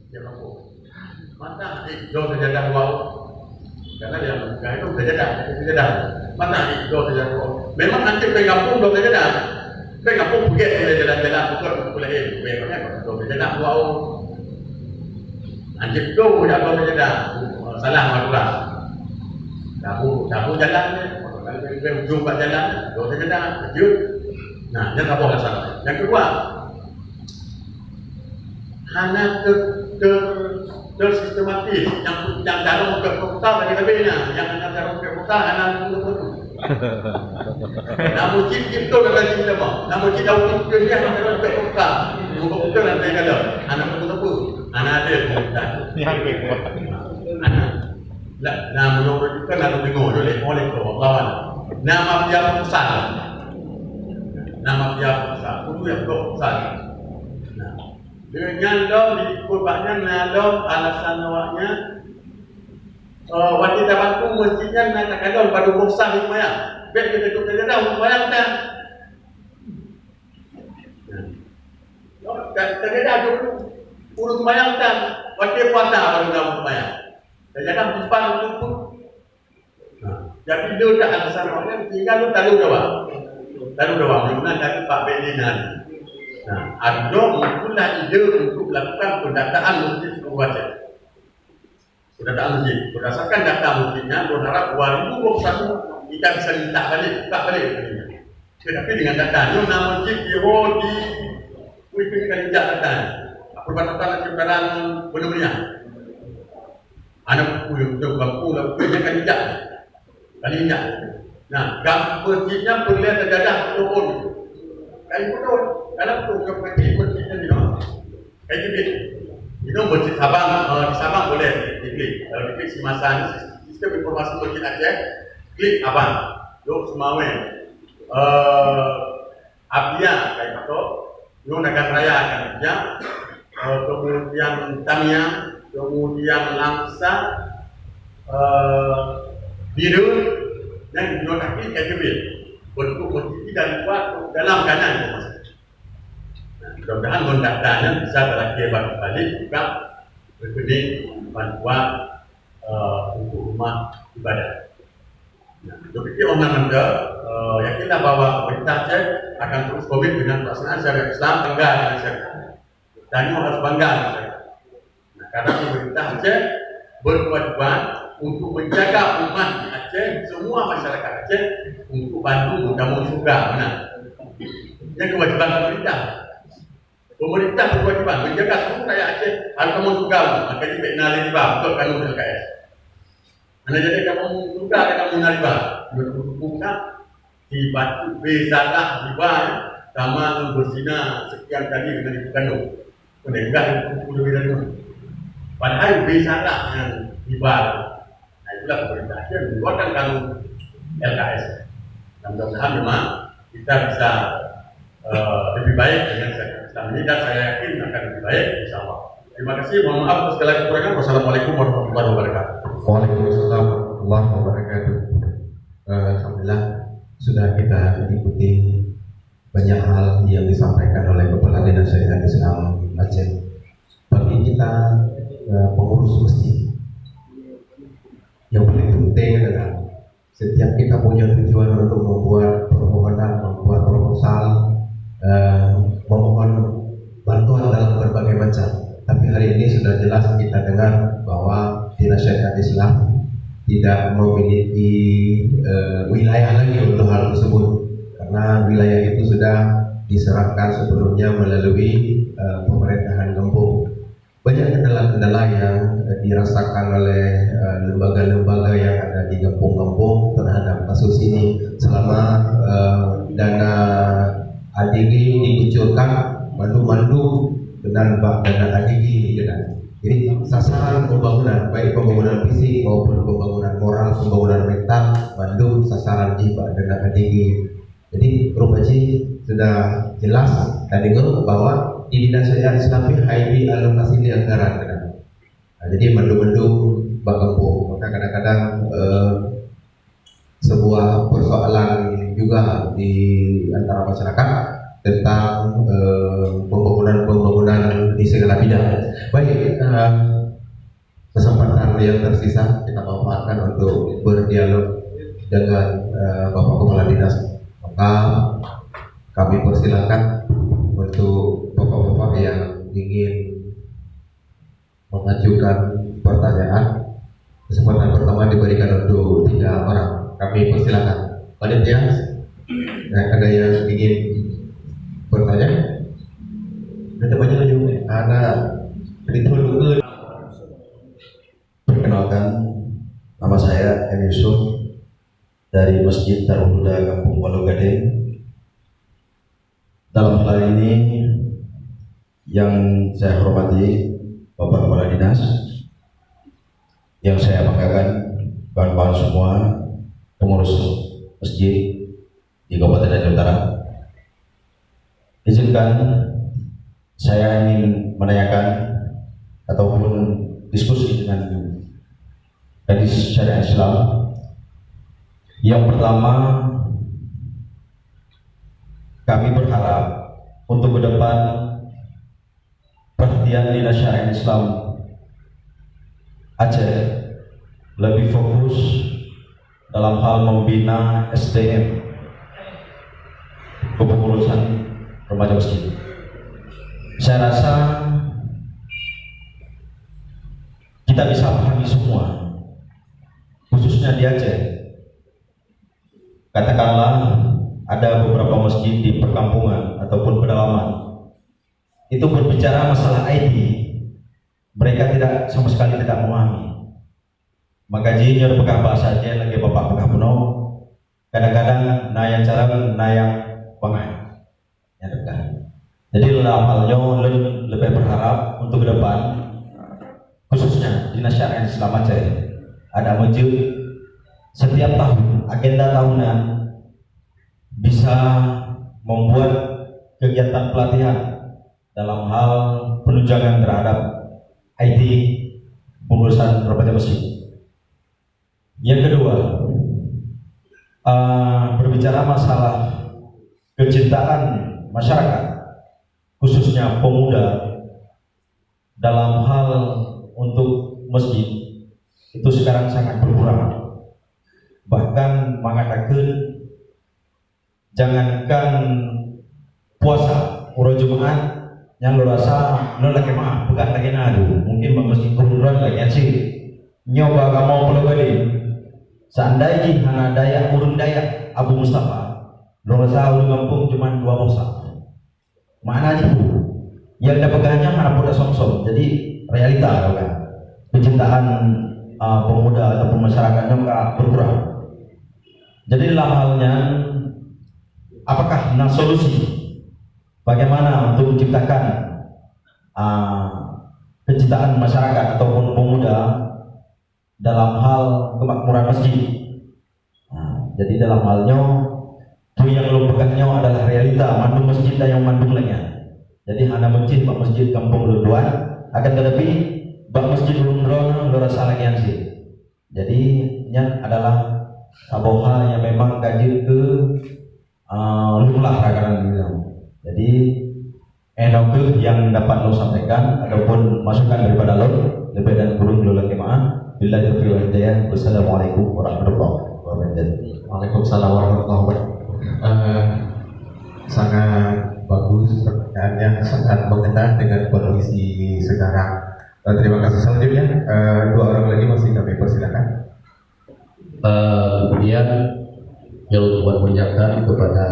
dia mampu. Mana hijau terjadah wow. Karena yang itu terjadah. Mana hijau terjadah. Memang nanti pengampung do terjadah. Pengampung pergi jalan-jalan bukan boleh memangnya do terjadah wow. Anjing tu dah do terjadah. Salah madulah. Dabu jalan ni, kalau ujung kat jalan, do terjadah, kejut. Nah, yang apa masalah? Yang kedua, hanya tersistematis yang dalam ke kota lagi lebihnya, yang hanya dalam ke kota hanya itu. Namun cip tu dalam cip apa? Namun cip daun tu dia dalam ke kota. Bukan nanti kalau anak tu anak ada kota. Anak. Nah, menurut kita nak dengar oleh kawan. Nama dia pusat. Nama dia pusat. Itu yang pusat. Nah, dengan dom dikurbannya nadom alasan awaknya wanita bantu mestinya nak kadon pada bosan di maya. Baik kita tu kerja dah maya dah. Kerja dah urus maya dah. Waktu puasa baru dah maya. Jangan simpan itu. Jadi dia dah alasan awaknya tinggal tu tahu dah. Mana dari Pak Bedinan. Nah, ada muncullah ide untuk melakukan pendataan masjid Kabupaten. Pendataan masjid. Berdasarkan data masjidnya, berharap 2021 kita bisa minta buka balik. Tetapi dengan datanya, nama masjid kita minta datanya. Perbatasan Ciptaran Benar-benar. Anak yang bangku lakukannya kan tidak. Kali tidak. Nah, masjidnya perlihat terjadah turun. Kain betul. Kalau tu kepentingan masjidnya di mana? Kain dipik. Itu masjid Sabang. Di Sabang boleh dipik. Kalau dipik si masa sistem informasi masjid Aceh, klik Abang. Lok Semawe. Abia kayak itu. Lok Nagan Raya akan Abia. Kemudian Tamia. Kemudian Langsa, biru, dan dinotakkan kategori bentuk posisi dan buat dalam kanan. Nah, mudah-mudahan kontaktannya bisa terakhir balik juga berkening bantuan untuk rumah ibadah. Nah, jadi ornamental, yakinlah bahwa pemerintah Aceh akan terus komit dengan pelaksanaan syariat Islam, bangga dengan syariat. Dan harus bangga dengan syariat. Karena pemerintah Aceh berkewajiban untuk menjaga umat di Aceh, semua masyarakat Aceh untuk bantu mudah surga. Benar. Yang kewajiban pemerintah. Pemerintah berkewajiban menjaga seluruh rakyat Aceh agar kamu surga. Maka ini baik nalibah untuk kanun LKS. Anda jadi kamu surga kamu nalibah. Berhubungkan dibantu bezalah riba sama berzina sekian kali dengan ibu kandung. Menegak itu lebih dari itu. Padahal besalah yang dibalas. Nah, itulah pemerintah Aceh mengeluarkan kanun LKS. Dan mudah-mudahan memang kita bisa lebih baik dengan syariat Islam ini, dan saya yakin akan lebih baik insyaAllah. Terima kasih. Mohon maaf atas segala kekurangan. Wassalamualaikum warahmatullahi wabarakatuh. Waalaikumsalam warahmatullahi wabarakatuh. Alhamdulillah sudah kita ikuti banyak hal yang disampaikan oleh Kepala Dinas Syariat Islam Aceh. Bagi kita pengurus masjid, yang paling penting adalah setiap kita punya tujuan untuk membuat permohonan, membuat proposal, memohon bantuan dalam berbagai macam. Tapi hari ini sudah jelas kita dengar bahwa Dinas Syariat Islam tidak memiliki wilayah lagi untuk hal tersebut, karena wilayah itu sudah diserahkan sebelumnya melalui pemerintahan Gempung. Banyak kendala-kendala yang dirasakan oleh lembaga-lembaga yang ada di Gempung-Gempung terhadap kasus ini. Selama dana ADG dikucurkan, mandu-mandu dengan dana ADG dikenakan. Jadi sasaran pembangunan, baik pembangunan fisik maupun pembangunan moral, pembangunan mental, mandu sasaran di dana ADG. Jadi Rupaji sudah jelas dan dengar bahwa di Dinas Syariat Islam ini alokasi di anggaran. Nah, jadi mendung-mendung bagempung. Maka kadang-kadang sebuah persoalan juga di antara masyarakat tentang pembangunan di segala bidang. Baik, kesempatan yang tersisa kita manfaatkan untuk berdialog dengan Bapak Kepala Dinas. Maka kami persilakan untuk bapak-bapak yang ingin mengajukan pertanyaan. Kesempatan pertama diberikan untuk 3 orang. Kami persilakan. Panitia, ada yang ingin bertanya? Ada banyak juga. Ada dulu. Perkenalkan, nama saya M. Yusuf dari Masjid Darul Huda Kampung Walu Gading. Dalam hal ini yang saya hormati Bapak Kepala Dinas, yang saya banggakan kawan-kawan semua pengurus masjid di Kabupaten Aceh Utara. Izinkan saya ingin menanyakan ataupun diskusi dengan gadis syariat Islam. Yang pertama, kami berharap untuk ke depan perhatian Dinas Syariat Islam Aceh lebih fokus dalam hal membina SDM kepengurusan remaja masjid. Saya rasa kita bisa pahami semua, khususnya di Aceh. Katakanlah ada beberapa masjid di perkampungan ataupun pedalaman itu berbicara masalah IT, mereka sama sekali tidak memahami. Maka jika pekah bahasa Aceh lagi bapak pekah penuh, kadang-kadang nayang cara nayang pangan ya dekat. Jadi dalam halnya lebih berharap untuk ke depan, khususnya Dinas Syariat Islam Aceh ada masjid setiap tahun, agenda tahunan bisa membuat kegiatan pelatihan dalam hal penunjangan terhadap IT pengurusan remaja masjid. Yang kedua, berbicara masalah kecintaan masyarakat, khususnya pemuda dalam hal untuk masjid itu sekarang sangat berkurang. Bahkan mengatakan jangankan puasa urut Jumat yang lo rasa lo lagi maaf bukan lagi nadu, mungkin masjid kemudian lagi sih nyoba kamu perlu beli seandainya hana daya urun daya Abu Mustafa lo rasa udah kampung cuma 2 bosa mana aja bu yang dapatnya hana puda somsom. Jadi realita kan kecintaan pemuda ataupun masyarakatnya nggak berkurang. Jadi dalam halnya apakah solusi bagaimana untuk menciptakan kecintaan masyarakat ataupun pemuda dalam hal kemakmuran masjid. Jadi dalam halnya itu yang lo pegangnya adalah realita mandung masjid dan yang mandung lainnya. Jadi hanya masjid bak masjid kampung Lunduan akan tetapi bak masjid Lundron lo rasa lagi sih. Jadi nya adalah sebuah hal yang memang kaji ke lulah rakanan bilang. Jadi enok yang dapat lo sampaikan ataupun masukan daripada lo lebih dan kurung lo lagi maaf. Bila terpilih wassalamualaikum warahmatullahi wabarakatuh. Waalaikumsalam warahmatullahi wabarakatuh. Sangat bagus, pertanyaannya sangat mengena dengan kondisi sekarang. Terima kasih. Selanjutnya 2 orang lagi masih kami persilakan. Kemudian yang untuk mengucapkan kepada